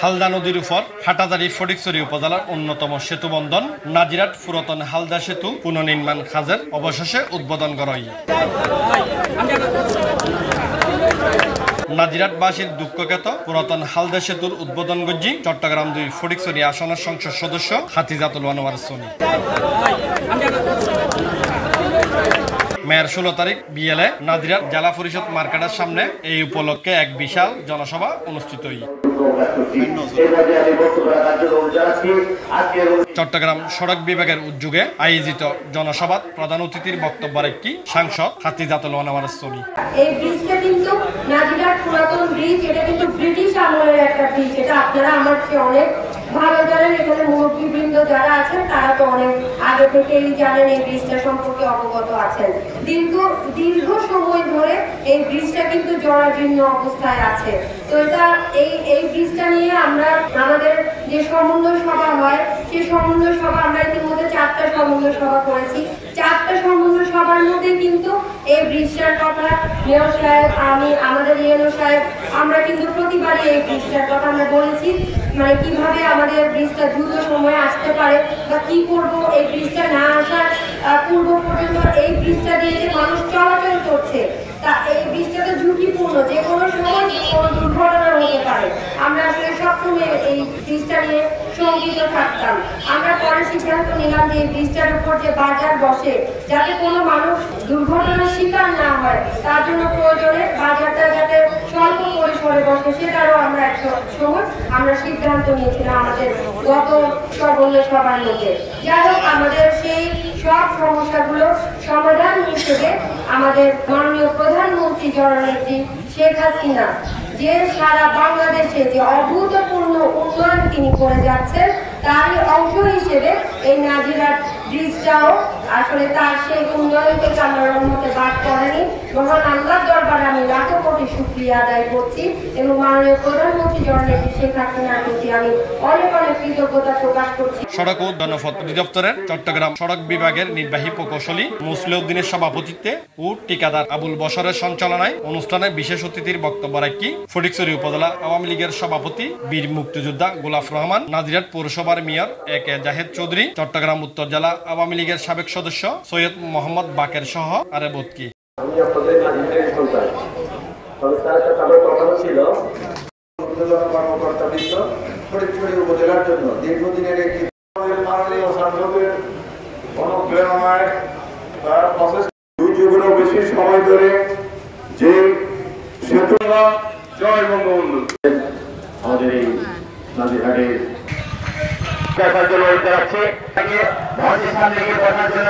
হালদা নদীর উপর হাটাজারি ফটিকছড়ি উপজেলার অন্যতম সেতু বন্ধন নাজিরাট পুরাতন হালদা সেতু পুনর্নির্মাণ কাজের অবশেষে উদ্বোধন করা হয়। নাজিরাটবাসীর দুঃখকেত পুরাতন হালদা সেতুর উদ্বোধন গজ্জি চট্টগ্রাম ২ ফটিকছড়ি আসনের সংসদ সদস্য হাতিজাতুল আনোয়ার সোনি। মেয়ের ১৬ তারিখ বিকেলে নাজিরাট জেলা পরিষদ মার্কেটের সামনে এই উপলক্ষে এক বিশাল জনসভা অনুষ্ঠিত হয়। চট্টগ্রাম সড়ক বিভাগের উদ্যোগে আয়োজিত জনসভাত প্রধান অতিথির বক্তব্য রাখি সাংসদ হাতিজাতুল আনোয়ার সোনি। এই ব্রিজটা কিন্তু নাজিরাট পুরাতন ব্রিজ, এটা কিন্তু ব্রিটিশ আমলের একটা ব্রিজ। এটা আপনারা আমার চেয়ে অনেক ভালো জানেন, এখানে মুরব্বীবৃন্দ যারা আছেন তারা তো অনেক আগে থেকেই জানেন, এই ব্রিজটা সম্পর্কে অবগত আছেন। দীর্ঘ সময় ধরে এই ব্রিজটা কিন্তু জরাজীর্ণ অবস্থায় আছে। তো এটা এই ব্রিজটা নিয়ে আমরা আমাদের যে সমন্বয় সভা হয়, সেই সমন্বয় সভা আমরা ইতিমধ্যে ৪টা সমন্বয় সভা করেছি। ৪টা সমন্বয় সভার মধ্যে কিন্তু এই ব্রিজটার কথা মেয়র সাহেব, আমি, আমাদের ইয়েনো সাহেব, আমরা কিন্তু প্রতিবারই এই ব্রিজটার কথা আমরা বলেছি, মানে কিভাবে আমাদের ব্রিজটা দ্রুত সময়ে আসতে পারে বা কি করবো এই ব্রিজটা না আসার পূর্ব পর্যন্ত এই ব্রিজটা দিয়ে যে মানুষ চলাচল করছে, তা এই ব্রিজটা তো ঝুঁকিপূর্ণ, যে কোনো সময় কোনো দুর্ঘটনা হতে পারে। আমরা আসলে সবসময় এই ব্রিজটা নিয়ে শঙ্কিত থাকতাম। আমরা পরে সিদ্ধান্ত নিলাম যে এই ব্রিজটার উপর যে বাজার বসে, যাতে কোনো মানুষ দুর্ঘটনার শিকার না হয়, তার জন্য প্রয়োজনে বাজারটা যাতে স্বল্প পরিসরে বসে, সেটারও আমরা একটা সময় আমরা সিদ্ধান্ত নিয়েছিলাম আমাদের গত সমন্বয় সভার মধ্যে। যাই হোক, আমাদের সেই সব সমস্যাগুলো সমাধান হিসেবে আমাদের মাননীয় প্রধানমন্ত্রী জননেত্রী শেখ হাসিনা যে সারা বাংলাদেশে যে অভূতপূর্ণ উন্নয়ন তিনি করে যাচ্ছেন, তারই অংশ হিসেবে এই নাজিরাট ব্রিজটাও আসলে তার সেই উন্নয়ন থেকে আমার মধ্যে বাদ করেনি। মহান আল্লাহর দরবারে আমি লাখো কোটি শুকরিয়া আদায় করছি এবং মাননীয় প্রধানমন্ত্রী জননেত্রী শেখ হাসিনার প্রতি আমি অনেক অনেক কৃতজ্ঞতা প্রকাশ করছি। সড়ক ও জনপথ অধিদপ্তরের চট্টগ্রাম সড়ক বিভাগের নির্বাহী প্রকৌশলী মুসলিউদ্দিনের সভাপতিত্বে ও ঠিকাদার আবুল বশরের সঞ্চালনায় অনুষ্ঠানে বিশেষ অতিথির বক্তব্য রাখি ফটিকছড়ি উপজেলা আওয়ামী লীগের সভাপতি বীর মুক্তিযোদ্ধা গোলাপ রহমান, নাজিরাট পৌরসভার মেয়র এ.কে জাহেদ চৌধুরী, চট্টগ্রাম উত্তর জেলা আওয়ামী লীগের সাবেক সদস্য সৈয়দ মোহাম্মদ বাকের সহ আরে বতকি। আমি আপনাদের নাজিরাটের সন্তান, তবে তার একটা কালো কথা ছিল কর্মকর্তাবৃন্দ ফটিকছড়ি উপজেলার জন্য দীর্ঘদিনের একটি মাননীয় সাংসদের অনুপ্রেরণায় তার প্রসেস 2 যুগেরও বেশি সময় ধরে যে সেতু জয় বঙ্গবন্ধু আমাদের এই নাজিরহাটের দেখার জন্য যাচ্ছে তাকে মঞ্চের সামনে গিয়ে বসার জন্য